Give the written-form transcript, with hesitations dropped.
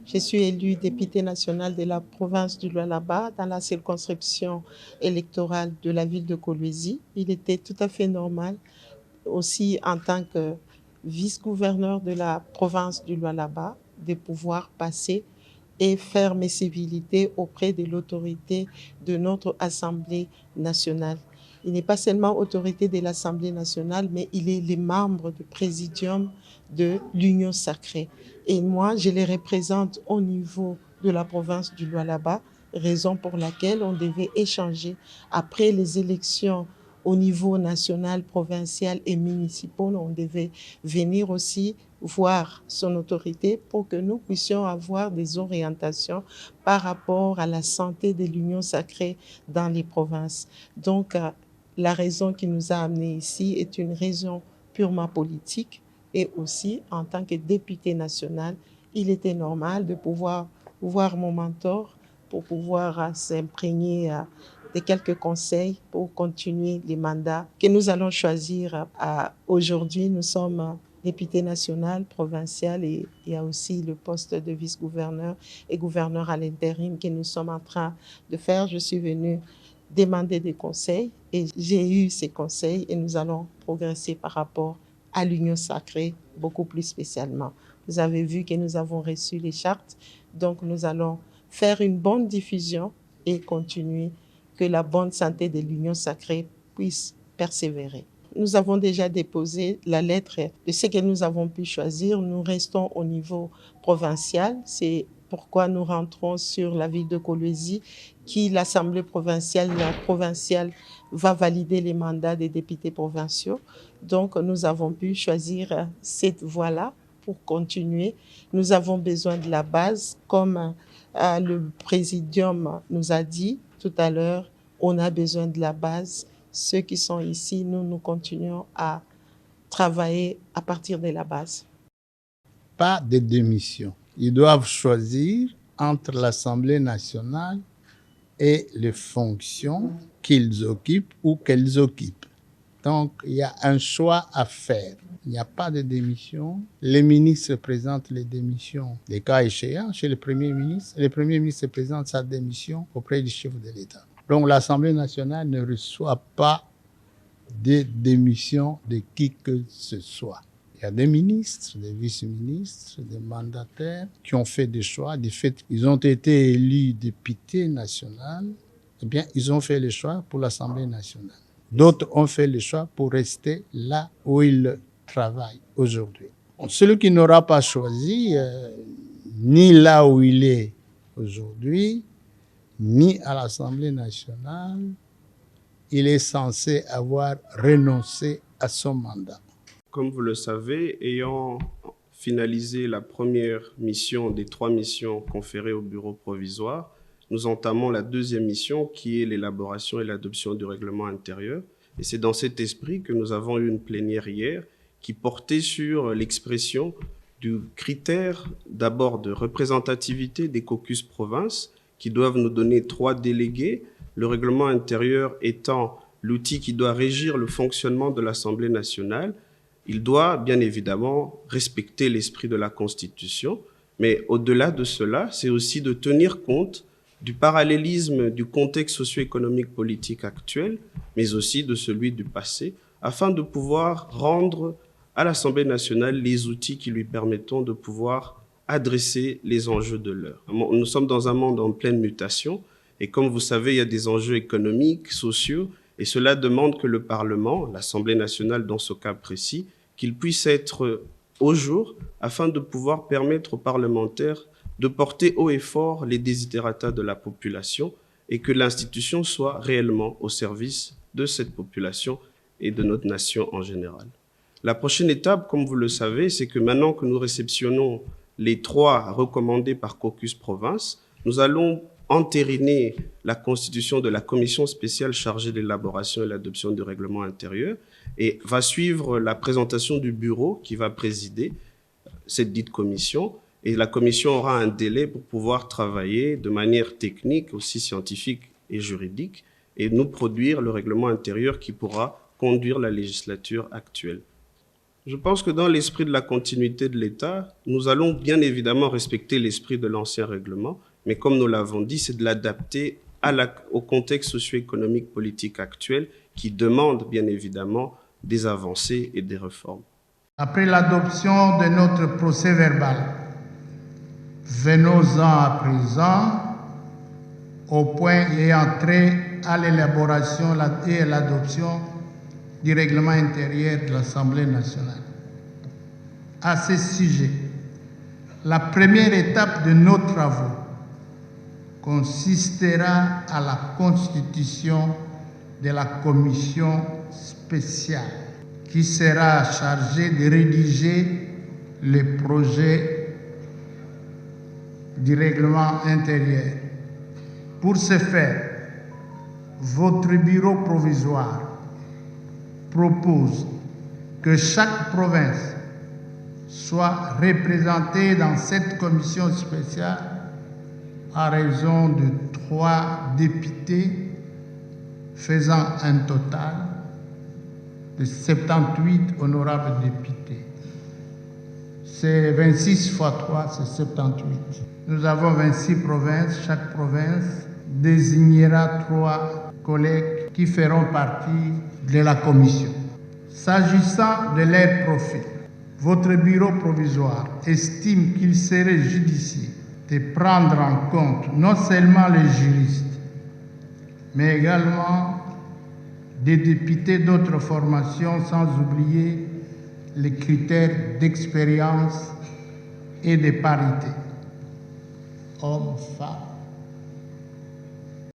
Je suis élue députée nationale de la province du Lualaba dans la circonscription électorale de la ville de Kolwezi. Il était tout à fait normal aussi en tant que vice-gouverneur de la province du Lualaba de pouvoir passer et faire mes civilités auprès de l'autorité de notre Assemblée nationale. Il n'est pas seulement autorité de l'Assemblée nationale, mais il est le membre du présidium de l'Union sacrée. Et moi, je les représente au niveau de la province du Lualaba, raison pour laquelle on devait échanger après les élections au niveau national, provincial et municipal. On devait venir aussi voir son autorité pour que nous puissions avoir des orientations par rapport à la santé de l'Union sacrée dans les provinces. Donc, la raison qui nous a amenés ici est une raison purement politique et aussi en tant que député national, il était normal de pouvoir voir mon mentor pour pouvoir s'imprégner de quelques conseils pour continuer les mandats que nous allons choisir. Aujourd'hui, nous sommes député national, provincial et il y a aussi le poste de vice-gouverneur et gouverneur à l'intérim que nous sommes en train de faire. Je suis venue demander des conseils et j'ai eu ces conseils et nous allons progresser par rapport à l'Union sacrée, beaucoup plus spécialement. Vous avez vu que nous avons reçu les chartes, donc nous allons faire une bonne diffusion et continuer que la bonne santé de l'Union sacrée puisse persévérer. Nous avons déjà déposé la lettre de ce que nous avons pu choisir. Nous restons au niveau provincial. C'est pourquoi nous rentrons sur la ville de Kolwezi, qui l'Assemblée provinciale va valider les mandats des députés provinciaux. Donc, nous avons pu choisir cette voie-là pour continuer. Nous avons besoin de la base, comme le présidium nous a dit tout à l'heure, on a besoin de la base. Ceux qui sont ici, nous continuons à travailler à partir de la base. Pas de démission. Ils doivent choisir entre l'Assemblée nationale et les fonctions qu'ils occupent ou qu'elles occupent. Donc, il y a un choix à faire. Il n'y a pas de démission. Les ministres présentent les démissions, les cas échéants, chez le Premier ministre. Le Premier ministre présente sa démission auprès du chef de l'État. Donc, l'Assemblée nationale ne reçoit pas de démission de qui que ce soit. Il y a des ministres, des vice-ministres, des mandataires qui ont fait des choix. Du fait qu'ils ont été élus députés nationaux, eh bien, ils ont fait le choix pour l'Assemblée nationale. D'autres ont fait le choix pour rester là où ils travaillent aujourd'hui. Celui qui n'aura pas choisi, ni là où il est aujourd'hui, ni à l'Assemblée nationale, il est censé avoir renoncé à son mandat. Comme vous le savez, ayant finalisé la première mission des 3 missions conférées au bureau provisoire, nous entamons la deuxième mission qui est l'élaboration et l'adoption du règlement intérieur. Et c'est dans cet esprit que nous avons eu une plénière hier qui portait sur l'expression du critère d'abord de représentativité des caucus provinces qui doivent nous donner 3 délégués, le règlement intérieur étant l'outil qui doit régir le fonctionnement de l'Assemblée nationale. Il doit bien évidemment respecter l'esprit de la Constitution, mais au-delà de cela, c'est aussi de tenir compte du parallélisme du contexte socio-économique politique actuel, mais aussi de celui du passé, afin de pouvoir rendre à l'Assemblée nationale les outils qui lui permettront de pouvoir adresser les enjeux de l'heure. Nous sommes dans un monde en pleine mutation, et comme vous savez, il y a des enjeux économiques, sociaux, et cela demande que le Parlement, l'Assemblée nationale dans ce cas précis, qu'il puisse être au jour afin de pouvoir permettre aux parlementaires de porter haut et fort les desiderata de la population et que l'institution soit réellement au service de cette population et de notre nation en général. La prochaine étape, comme vous le savez, c'est que maintenant que nous réceptionnons les 3 recommandés par Caucus Province, nous allons entériner la constitution de la commission spéciale chargée de l'élaboration et l'adoption du règlement intérieur et va suivre la présentation du bureau qui va présider cette dite commission. Et la commission aura un délai pour pouvoir travailler de manière technique, aussi scientifique et juridique, et nous produire le règlement intérieur qui pourra conduire la législature actuelle. Je pense que dans l'esprit de la continuité de l'État, nous allons bien évidemment respecter l'esprit de l'ancien règlement, mais comme nous l'avons dit, c'est de l'adapter au contexte socio-économique politique actuel qui demande bien évidemment des avancées et des réformes. Après l'adoption de notre procès-verbal, venons-en à présent au point ayant trait à l'élaboration et à l'adoption du règlement intérieur de l'Assemblée nationale. À ce sujet, la première étape de nos travaux consistera à la constitution de la commission spéciale qui sera chargée de rédiger le projet du règlement intérieur. Pour ce faire, votre bureau provisoire propose que chaque province soit représentée dans cette commission spéciale à raison de 3 députés, faisant un total de 78 honorables députés. C'est 26 fois 3, c'est 78. Nous avons 26 provinces. Chaque province désignera 3 collègues qui feront partie de la commission. S'agissant de leur profil, votre bureau provisoire estime qu'il serait judicieux de prendre en compte non seulement les juristes, mais également des députés d'autres formations, sans oublier les critères d'expérience et de parité, hommes, femmes.